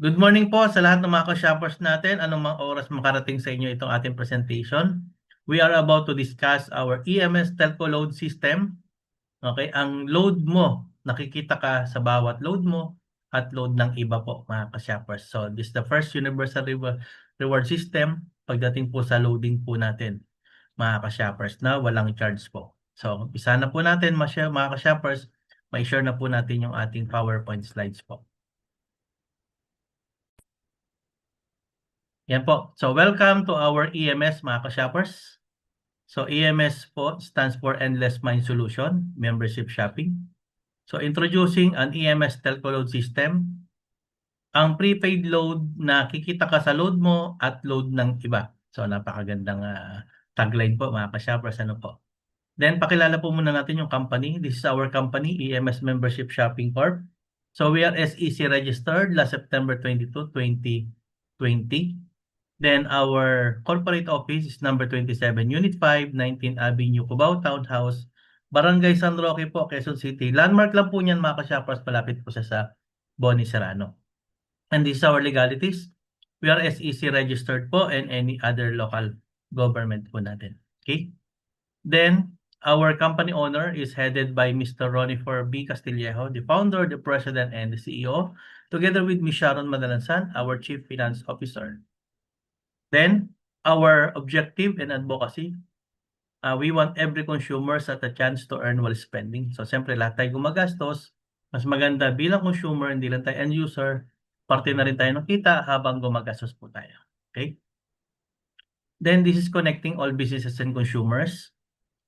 Good morning po sa lahat ng mga ka-shoppers natin. Anong mga oras makarating sa inyo itong ating presentation? We are about to discuss our EMS telco load system. Okay, ang load mo, nakikita ka sa bawat load mo at load ng iba po mga ka-shoppers. So this is the first universal reward system pagdating po sa loading po natin mga ka-shoppers na walang charge po. So umpisa na po natin mga ka-shoppers, may share na po natin yung ating PowerPoint slides po. Yan po. So welcome to our EMS mga ka-shoppers. So EMS po stands for Endless Mind Solution, Membership Shopping. So introducing an EMS telco load system. Ang prepaid load na kikita ka sa load mo at load ng iba. So napakagandang tagline po mga ka-shoppers. Ano po? Then pakilala po muna natin yung company. This is our company, EMS Membership Shopping Corp. So we are SEC registered last September 22, 2020. Then our corporate office is number 27, Unit 5, 19 Avenue, Cubao Townhouse, Barangay San Roque po, Quezon City. Landmark lang po niyan mga ka-shoppers, malapit po siya sa Boni Serrano. And this is our legalities. We are SEC registered po and any other local government po natin. Okay? Then, our company owner is headed by Mr. Ronifer B. Castillejo, the founder, the president, and the CEO, together with Ms. Sharon Madalansan, our Chief Finance Officer. Then, our objective and advocacy, we want every consumer at a chance to earn while spending. So, siyempre, lahat tayo gumagastos. Mas maganda bilang consumer, hindi lang tayo end user. Parte na rin tayo ng kita habang gumagastos po tayo. Okay? Then, this is connecting all businesses and consumers.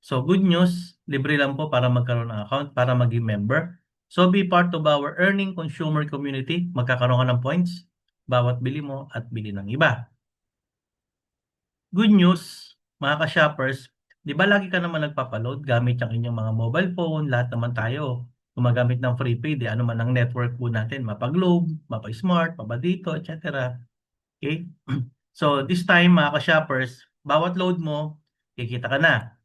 So, good news, libre lang po para magkaroon ng account, para maging member. So, be part of our earning consumer community. Magkakaroon ka ng points, bawat bili mo at bili ng iba. Good news, mga ka-shoppers, di ba lagi ka naman nagpapaload gamit yung inyong mga mobile phone, lahat naman tayo gumagamit ng prepaid, ano man ang network po natin, mapa-Globe, mapa-Smart, mapa-Dito, etc. Okay? So this time, mga ka-shoppers, bawat load mo, kikita ka na.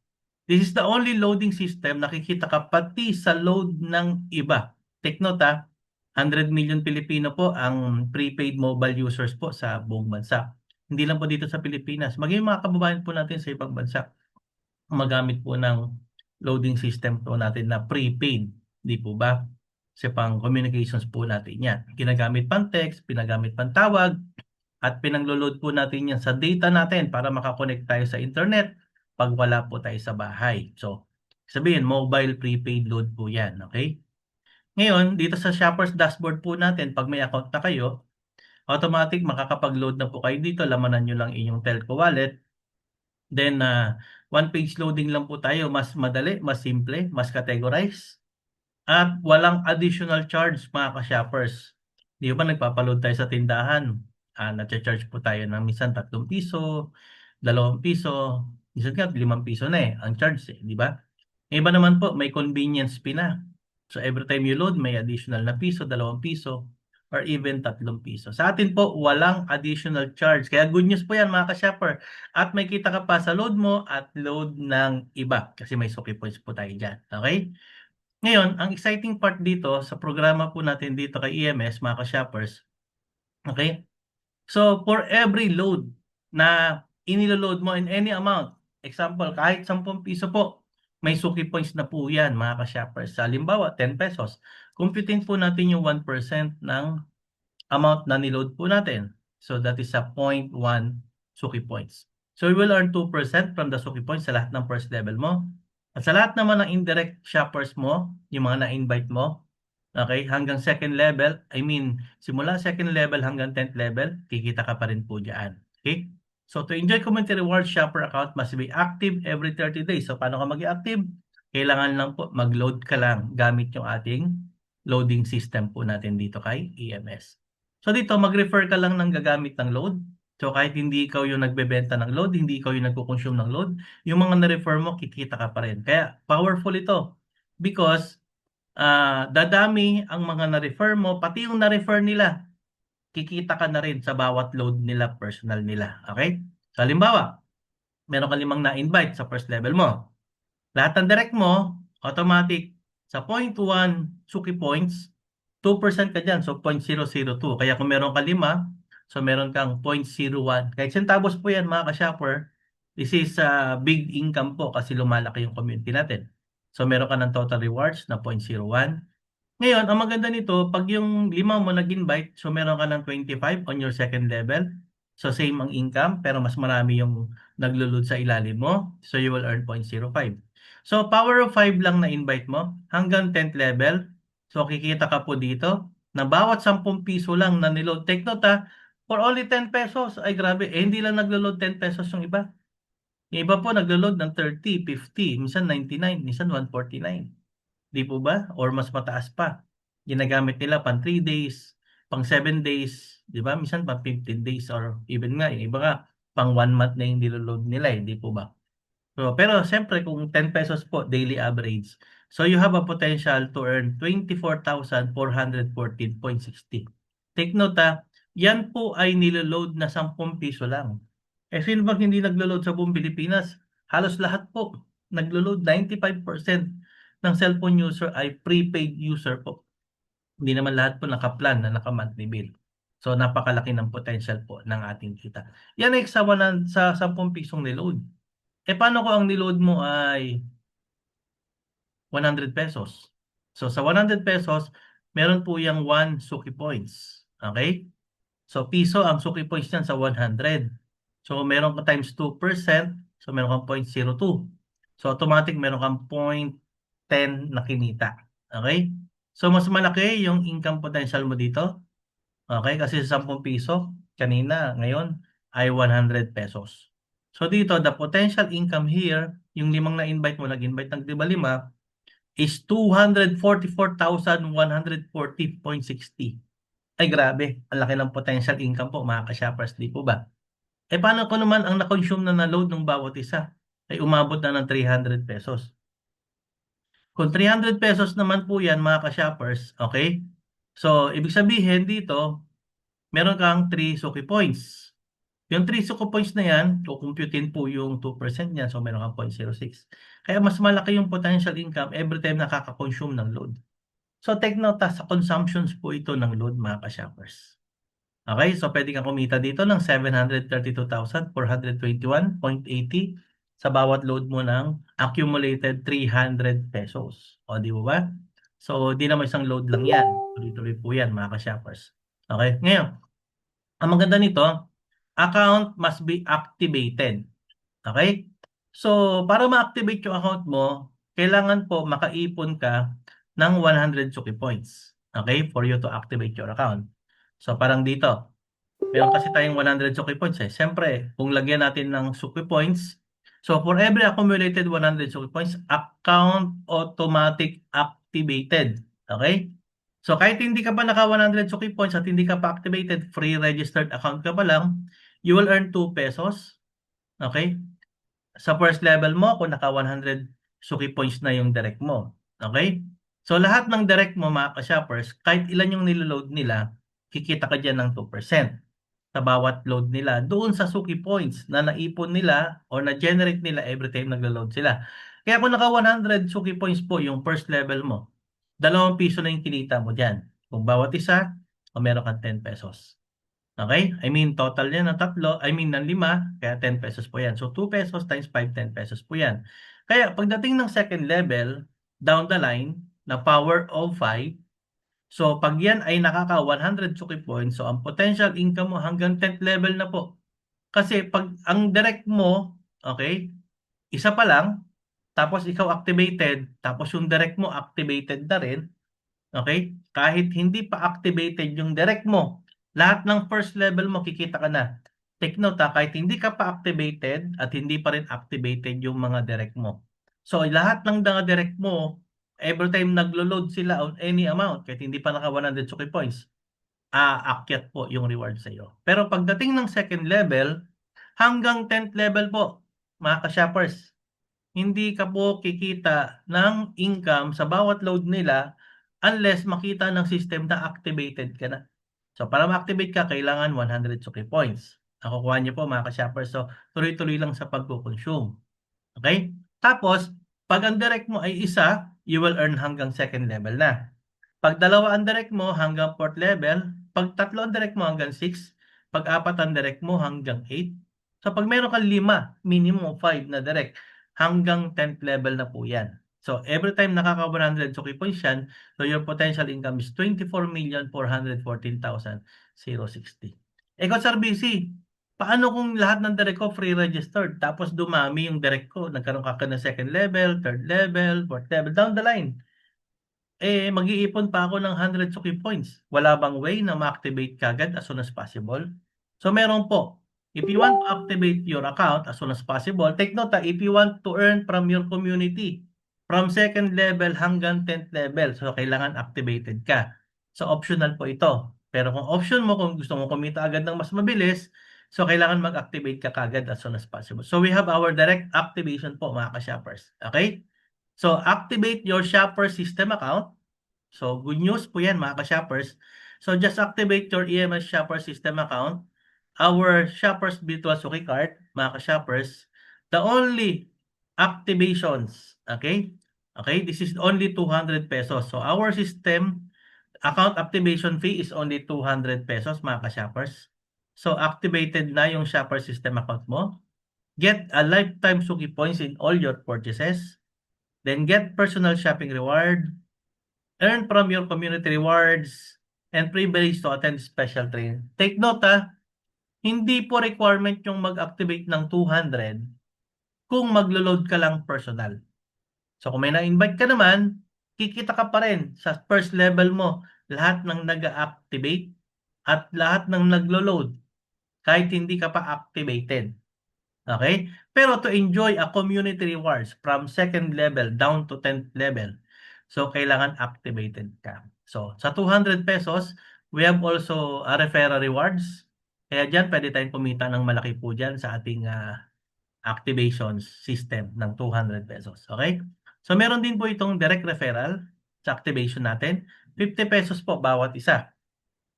This is the only loading system na kikita ka pati sa load ng iba. Take note 100 million Pilipino po ang prepaid mobile users po sa buong bansa. Hindi lang po dito sa Pilipinas, maging mga kababayan po natin sa ibang bansa, magamit po ng loading system po natin na prepaid, di po ba? Kasi pang communications po natin yan. Ginagamit pang text, pinagamit pang tawag, at pinanglo-load po natin yan sa data natin para makakonect tayo sa internet pag wala po tayo sa bahay. So, sabihin, mobile prepaid load po yan, okay? Ngayon, dito sa Shoppers Dashboard po natin, pag may account na kayo, automatic makakapag-load na po kayo dito. Lamanan nyo lang inyong telco wallet. Then, one page loading lang po tayo. Mas madali, mas simple, mas categorize. At walang additional charge mga ka-shoppers. Di ba nagpapaload tayo sa tindahan? Nag-charge po tayo ng minsan 3 piso, 2 piso, minsan nga 5 piso na ang charge di ba? Iba naman po, may convenience fee na. So every time you load, may additional na piso, 2 piso, or even 3 piso. Sa atin po, walang additional charge. Kaya good news po yan mga ka-shopper. At may kita ka pa sa load mo at load ng iba. Kasi may suki points po tayo dyan. Okay? Ngayon, ang exciting part dito sa programa po natin dito kay EMS, mga ka-shoppers. Okay? So, for every load na iniloload mo in any amount, example, kahit 10 piso po, may suki points na po yan, mga ka-shoppers. Sa halimbawa, 10 pesos. Computing po natin yung 1% ng amount na niload po natin. So, that is a 0.1 suki points. So, you will earn 2% from the suki points sa lahat ng first level mo. At sa lahat naman ng indirect shoppers mo, yung mga na-invite mo, okay, hanggang second level, simula second level hanggang 10th level, kikita ka pa rin po dyan. Okay? So, to enjoy Community Rewards Shopper account must be active every 30 days. So, paano ka mag-active? Kailangan lang po, mag-load ka lang gamit yung ating loading system po natin dito kay EMS. So, dito, mag-refer ka lang ng gagamit ng load. So, kahit hindi ikaw yung nagbebenta ng load, hindi ikaw yung nagko-consume ng load, yung mga na-refer mo, kikita ka pa rin. Kaya, powerful ito. Because, dadami ang mga na-refer mo, pati yung na-refer nila, kikita ka na rin sa bawat load nila, personal nila. Okay? So, halimbawa, meron ka 5 na-invite sa first level mo. Lahat ng direct mo, automatic, sa 0.1 Suki points, 2% ka dyan. So, 0.002. Kaya kung meron ka 5, so meron kang 0.01. Kahit centavos po yan, mga ka-shopper, this is big income po kasi lumalaki yung community natin. So, meron ka ng total rewards na 0.01. Ngayon, ang maganda nito, pag yung 5 mo nag-invite, so meron ka ng 25 on your second level. So, same ang income, pero mas marami yung naglo-load sa ilalim mo. So, you will earn 0.05. So, power of 5 lang na invite mo hanggang 10th level. So, kikita ka po dito na bawat 10 piso lang na niload. Take note for only 10 pesos. Ay grabe, hindi lang naglo-load 10 pesos yung iba. Yung iba po naglo-load ng 30, 50, minsan 99, minsan 149. Di po ba? Or mas mataas pa. Ginagamit nila pang 3 days, pang 7 days, di ba? Minsan pang 15 days or even nga, yung iba nga, pang 1 month na yung niloload nila, hindi po ba? So, pero siyempre kung 10 pesos po daily average, so you have a potential to earn 24,414.60. Take note yan po ay niloload na 10 piso lang. Eh sino bang hindi naglo-load sa buong Pilipinas? Halos lahat po naglo-load. 95% ng cellphone user ay prepaid user po. Hindi naman lahat po naka-plan na naka-monthly bill. So napakalaki ng potential po ng ating kita. Yan ay sa 10 pisong niload. Eh paano kung ang niload mo ay 100 pesos? So sa 100 pesos, meron po yung 1 Suki points. Okay? So piso ang Suki points niyan sa 100. So meron ka times 2%, so meron kang 0.02. So automatic meron kang 0.10 na kinita. Okay? So mas malaki yung income potential mo dito. Okay? Kasi sa 10 piso, kanina, ngayon, ay 100 pesos. So dito, the potential income here, yung 5 na-invite mo, nag-invite ng 5, is 244,140.60. Ay grabe, ang laki ng potential income po mga ka-shoppers, di po ba? Eh paano ko naman ang na-consume na load ng bawat isa? Ay umabot na ng 300 pesos. Kung 300 pesos naman po yan mga ka-shoppers, okay? So, ibig sabihin dito, meron kang 3 Suki points. Yung 3 Suki points na yan, kukumputin po yung 2% niyan, so meron kang 0.06. Kaya mas malaki yung potential income every time nakaka-consume ng load. So take note sa consumptions po ito ng load mga ka-shoppers. Okay, so pwede kang kumita dito ng 732,421.80 sa bawat load mo ng accumulated 300 pesos. O di ba? So di naman isang load lang yan. Tuloy-tuloy po yan mga ka-shoppers. Okay, ngayon, ang maganda nito, account must be activated. Okay? So, para ma-activate yung account mo, kailangan po makaipon ka ng 100 Suki points. Okay? For you to activate your account. So, parang dito. Meron kasi tayong 100 Suki points eh. Siyempre, kung lagyan natin ng Suki points, so for every accumulated 100 Suki points, account automatic activated. Okay? So kahit hindi ka pa naka 100 Suki points at hindi ka pa activated, free registered account ka pa lang, you will earn 2 pesos. Okay? Sa first level mo, kung naka 100 Suki points na yung direct mo. Okay? So lahat ng direct mo mga ka-shoppers, kahit ilan yung niloload nila, kikita ka dyan ng 2% sa bawat load nila doon sa Suki points na naipon nila or na-generate nila every time naglo-load sila. Kaya kung naka 100 Suki points po yung first level mo, 2 piso na yung kinita mo dyan. Kung bawat isa, o meron kang 10 pesos. Okay? I mean, total yan ng ng 5, kaya 10 pesos po yan. So, 2 pesos times 5, 10 pesos po yan. Kaya, pagdating ng second level, down the line, na power of 5, so, pag yan ay nakaka 100 Suki points, so ang potential income mo hanggang 10th level na po. Kasi pag ang direct mo, okay, isa pa lang, tapos ikaw activated, tapos yung direct mo activated na rin, okay, kahit hindi pa activated yung direct mo, lahat ng first level mo kikita ka na. Take note kahit hindi ka pa activated at hindi pa rin activated yung mga direct mo. So, lahat ng mga direct mo, every time naglo-load sila on any amount, kahit hindi pa naka 100 Suki points, aakyat po yung reward sa iyo. Pero pagdating ng second level, hanggang 10th level po, mga ka-shoppers, hindi ka po kikita ng income sa bawat load nila unless makita ng system na activated ka na. So para ma-activate ka, kailangan 100 Suki points. Nakukuha niyo po mga ka-shoppers. So, tuloy-tuloy lang sa pagko-consume. Okay? Tapos, pag ang direct mo ay isa, you will earn hanggang second level na. Pag dalawa ang direct mo hanggang fourth level, pag tatlo ang direct mo hanggang 6, pag apat ang direct mo hanggang 8. So pag meron kang 5, minimum 5 na direct, hanggang 10th level na po yan. So every time nakaka 100 Suki points yan, so your potential income is 24,414,060. Ikaw, Sir BC, paano kung lahat ng direct ko free registered, tapos dumami yung direct ko, nagkaroon ka ng second level, third level, fourth level, down the line? Mag-iipon pa ako ng 100 Suki points. Wala bang way na ma-activate kagad as soon as possible? So meron po. If you want to activate your account as soon as possible, take note, if you want to earn from your community, from second level hanggang 10th level, so kailangan activated ka. So optional po ito. Pero kung option mo, kung gusto mo kumita agad ng mas mabilis, so kailangan mag-activate ka kagad as soon as possible. So we have our direct activation po mga ka-shoppers. Okay? So, activate your shopper system account. So, good news po yan mga ka-shoppers. So, just activate your EMS shopper system account. Our shoppers virtual Suki card, mga ka-shoppers. The only activations, okay? Okay, this is only 200 pesos. So, our system account activation fee is only 200 pesos, mga ka-shoppers. So, activated na yung shopper system account mo. Get a lifetime Suki points in all your purchases. Then get personal shopping reward, earn from your community rewards, and privilege to attend special training. Take note hindi po requirement yung mag-activate ng 200 kung maglo-load ka lang personal. So kung may na-invite ka naman, kikita ka pa rin sa first level mo lahat ng nag-activate at lahat ng naglo-load kahit hindi ka pa activated. Okay? Pero to enjoy a community rewards from second level down to 10th level, so kailangan activated ka. So sa 200 pesos, we have also a referral rewards. Kaya dyan, pwede tayong kumita ng malaki po dyan sa ating activation system ng 200 pesos. Okay? So meron din po itong direct referral sa activation natin. 50 pesos po bawat isa.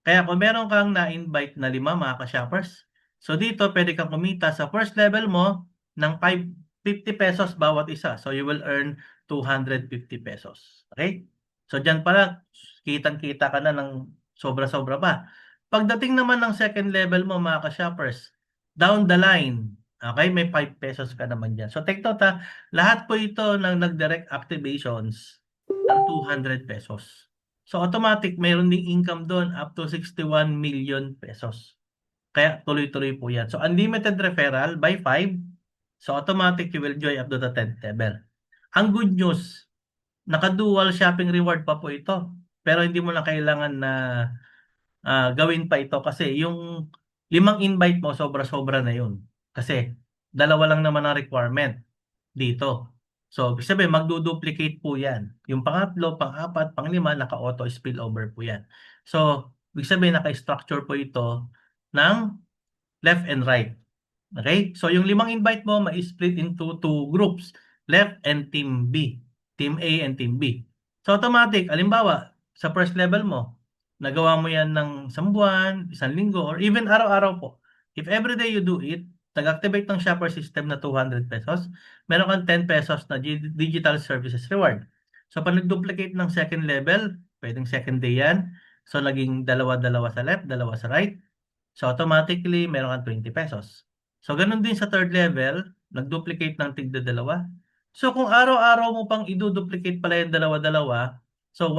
Kaya kung meron kang na-invite na 5 mga ka-shoppers, so dito pwede kang kumita sa first level mo ng 50 pesos bawat isa. So you will earn 250 pesos. Okay? So dyan pala, kitang-kita ka na ng sobra-sobra pa. Pagdating naman ng second level mo mga ka-shoppers, down the line, okay, may 5 pesos ka naman dyan. So take note lahat po ito ng nag-direct activations ng 200 pesos. So automatic, mayroon ding income doon up to 61 million pesos. Kaya tuloy-tuloy po yan. So unlimited referral by 5. So automatic, you will join up to the 10th level. Ang good news, naka-dual shopping reward pa po ito. Pero hindi mo na kailangan na gawin pa ito kasi yung 5 invite mo, sobra-sobra na yun. Kasi dalawa lang naman ang requirement dito. So, ibig sabihin, magduduplicate po yan. Yung pangatlo, pang-apat, pang-5, naka-auto spillover po yan. So, ibig sabihin, naka-structure po ito ng left and right. Okay? So, yung 5 invite mo, ma-split into 2 groups. Left and Team B. Team A and Team B. So, automatic, alimbawa, sa first level mo, nagawa mo yan ng 1 buwan, 1 linggo, or even araw-araw po. If every day you do it, nag-activate ng shopper system na 200 pesos, meron kang 10 pesos na digital services reward. So, pag nag-duplicate ng second level, pwedeng second day yan. So, naging dalawa-dalawa sa left, dalawa sa right. So, automatically, meron kang 20 pesos. So, ganun din sa third level, nag-duplicate ng tigda-dalawa. So, kung araw-araw mo pang i-duplicate pala yung dalawa-dalawa, so,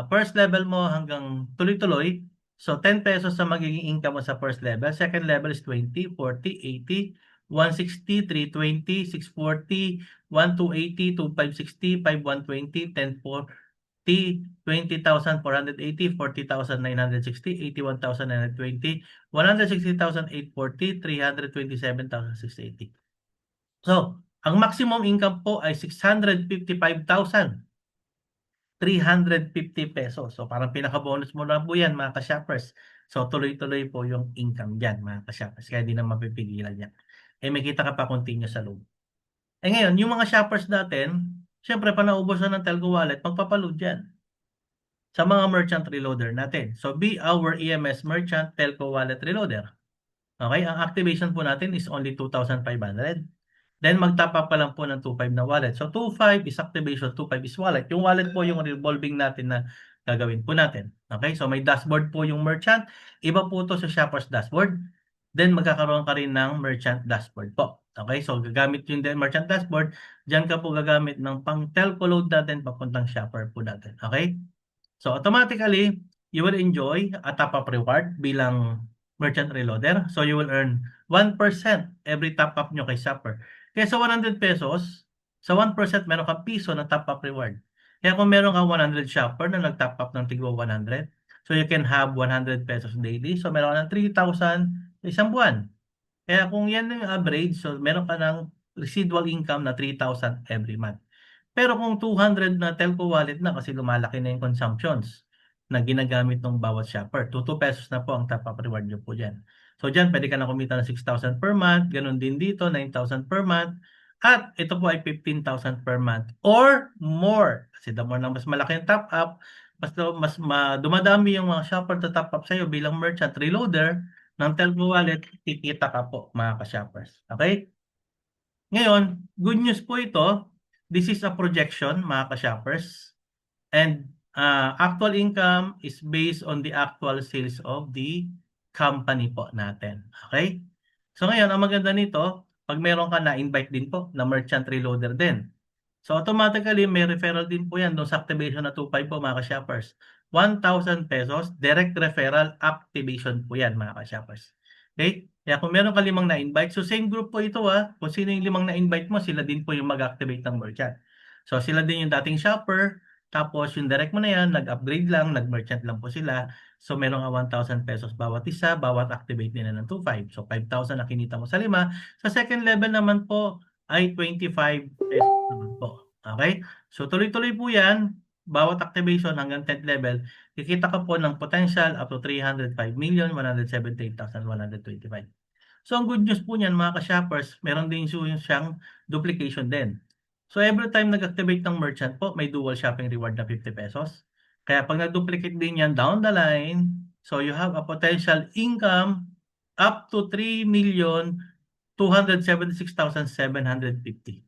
first level mo hanggang tuloy-tuloy, so 10 pesos sa magiging income mo sa first level. Second level is 20, 40, 80, 160, 320, 640, 1280, 2560, 5120, 1040, 20,480, 40,960, 81,920, 160,840, 327,680. So, ang maximum income po ay 655,350 pesos. So, parang pinaka-bonus mo na po yan, mga ka-shoppers. So, tuloy-tuloy po yung income dyan, mga ka-shoppers. Kaya di na mapipigilan yan. May kita ka pa continue sa loob. Ngayon, yung mga shoppers natin, syempre, pa naubos na ng Telco Wallet, magpapaload yan. sa mga merchant reloader natin. So be our EMS merchant telco wallet reloader. Okay, ang activation po natin is only 2,500. Then mag-top up ka lang po ng 2,500 na wallet. So 2,500 is activation, 2,500 is wallet. Yung wallet po yung revolving natin na gagawin po natin. Okay, so may dashboard po yung merchant. Iba po to sa shopper's dashboard. Then magkakaroon ka rin ng merchant dashboard po. Okay, so gagamit yung merchant dashboard. Diyan ka po gagamit ng pang telco load natin papuntang shopper po natin. Okay? So automatically, you will enjoy a top-up reward bilang merchant reloader. So you will earn 1% every top-up nyo kay shopper. Kaya sa 100 pesos, sa 1% meron kang piso na top-up reward. Kaya kung meron kang 100 shopper na nag-top up ng tigwa 100, so you can have 100 pesos daily. So meron ka ng 3,000 sa isang buwan. Kaya kung yan yung average, so meron ka ng residual income na 3,000 every month. Pero kung 200 na telco wallet na kasi lumalaki na yung consumptions na ginagamit ng bawat shopper, 2 pesos na po ang top-up reward nyo po dyan. So dyan, pwede ka na kumita ng 6,000 per month, ganun din dito, 9,000 per month, at ito po ay 15,000 per month or more. Kasi the more na mas malaki yung top-up, dumadami yung mga shopper to top up sa'yo bilang merchant reloader ng telco wallet, kikita ka po mga ka-shoppers. Okay? Ngayon, good news po ito. This is a projection, mga ka-shoppers. And actual income is based on the actual sales of the company po natin. Okay? So ngayon, ang maganda nito, pag meron ka na-invite din po na merchant reloader din. So automatically, may referral din po yan doon sa activation na 2.5 po mga ka-shoppers. 1,000 pesos, direct referral activation po yan mga ka-shoppers. Okay? Kaya kung meron ka limang na-invite, so same group po ito kung sino yung limang na-invite mo, sila din po yung mag-activate ng merchant. So sila din yung dating shopper, tapos yung direct mo na yan, nag-upgrade lang, nag-merchant lang po sila. So meron ka 1,000 pesos bawat isa, bawat activate nila ng 2.5. So 5,000 na kinita mo sa lima. Sa second level naman po ay 25 pesos naman po. Okay? So tuloy-tuloy po yan, bawat activation hanggang 10th level, kikita ka po ng potential up to 305,178,125. So ang good news po niyan mga ka-shoppers, meron din siyang duplication din. So every time nag-activate ng merchant po, may dual shopping reward na 50 pesos. Kaya pag nag-duplicate din yan down the line, so you have a potential income up to 3,276,750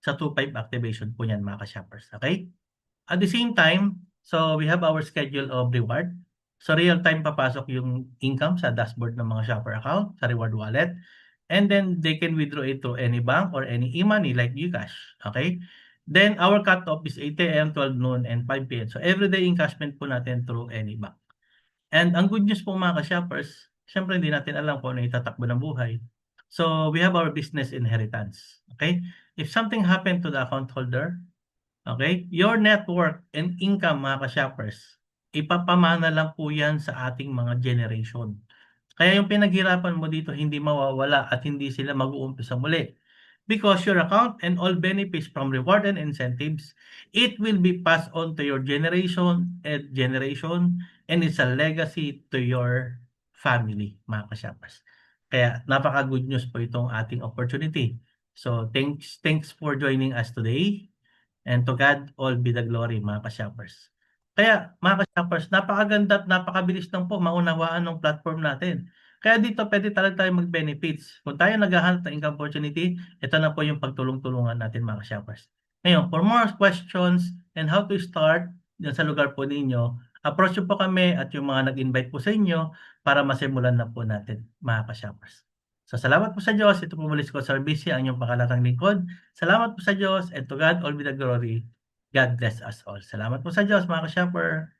sa 2.5 activation po niyan mga ka-shoppers. Okay? At the same time, so we have our schedule of reward. So real time papasok yung income sa dashboard ng mga shopper account, sa reward wallet. And then they can withdraw it to any bank or any e-money like GCash. Okay? Then our cutoff is 8 a.m., 12 noon, and 5 p.m. So everyday encashment po natin through any bank. And ang good news po mga ka-shoppers, syempre hindi natin alam kung ano itatakbo ng buhay. So we have our business inheritance. Okay? If something happened to the account holder, okay, your network and income mga ka-shoppers, ipapamana lang po yan sa ating mga generation. Kaya yung pinaghirapan mo dito hindi mawawala at hindi sila mag-uumpisa muli. Because your account and all benefits from reward and incentives, it will be passed on to your generation and it's a legacy to your family, mga ka-shoppers. Kaya napaka-good news po itong ating opportunity. So thanks for joining us today. And to God all be the glory, mga ka-shoppers. Kaya, mga ka-shoppers, napakaganda at napakabilis lang po maunawaan ng platform natin. Kaya dito pwede talaga tayo mag-benefits. Kung tayo naghahanap ng income opportunity, ito na po yung pagtulong-tulungan natin, mga ka-shoppers. Ngayon, for more questions and how to start dyan sa lugar po ninyo, approach po kami at yung mga nag-invite po sa inyo para masimulan na po natin, mga ka-shoppers. So salamat po sa Diyos. Ito po muli si Coach Arbisi, ang inyong pakalatang lingkod. Salamat po sa Diyos and to God all be the glory. God bless us all. Salamat po sa Diyos mga ka-shopper.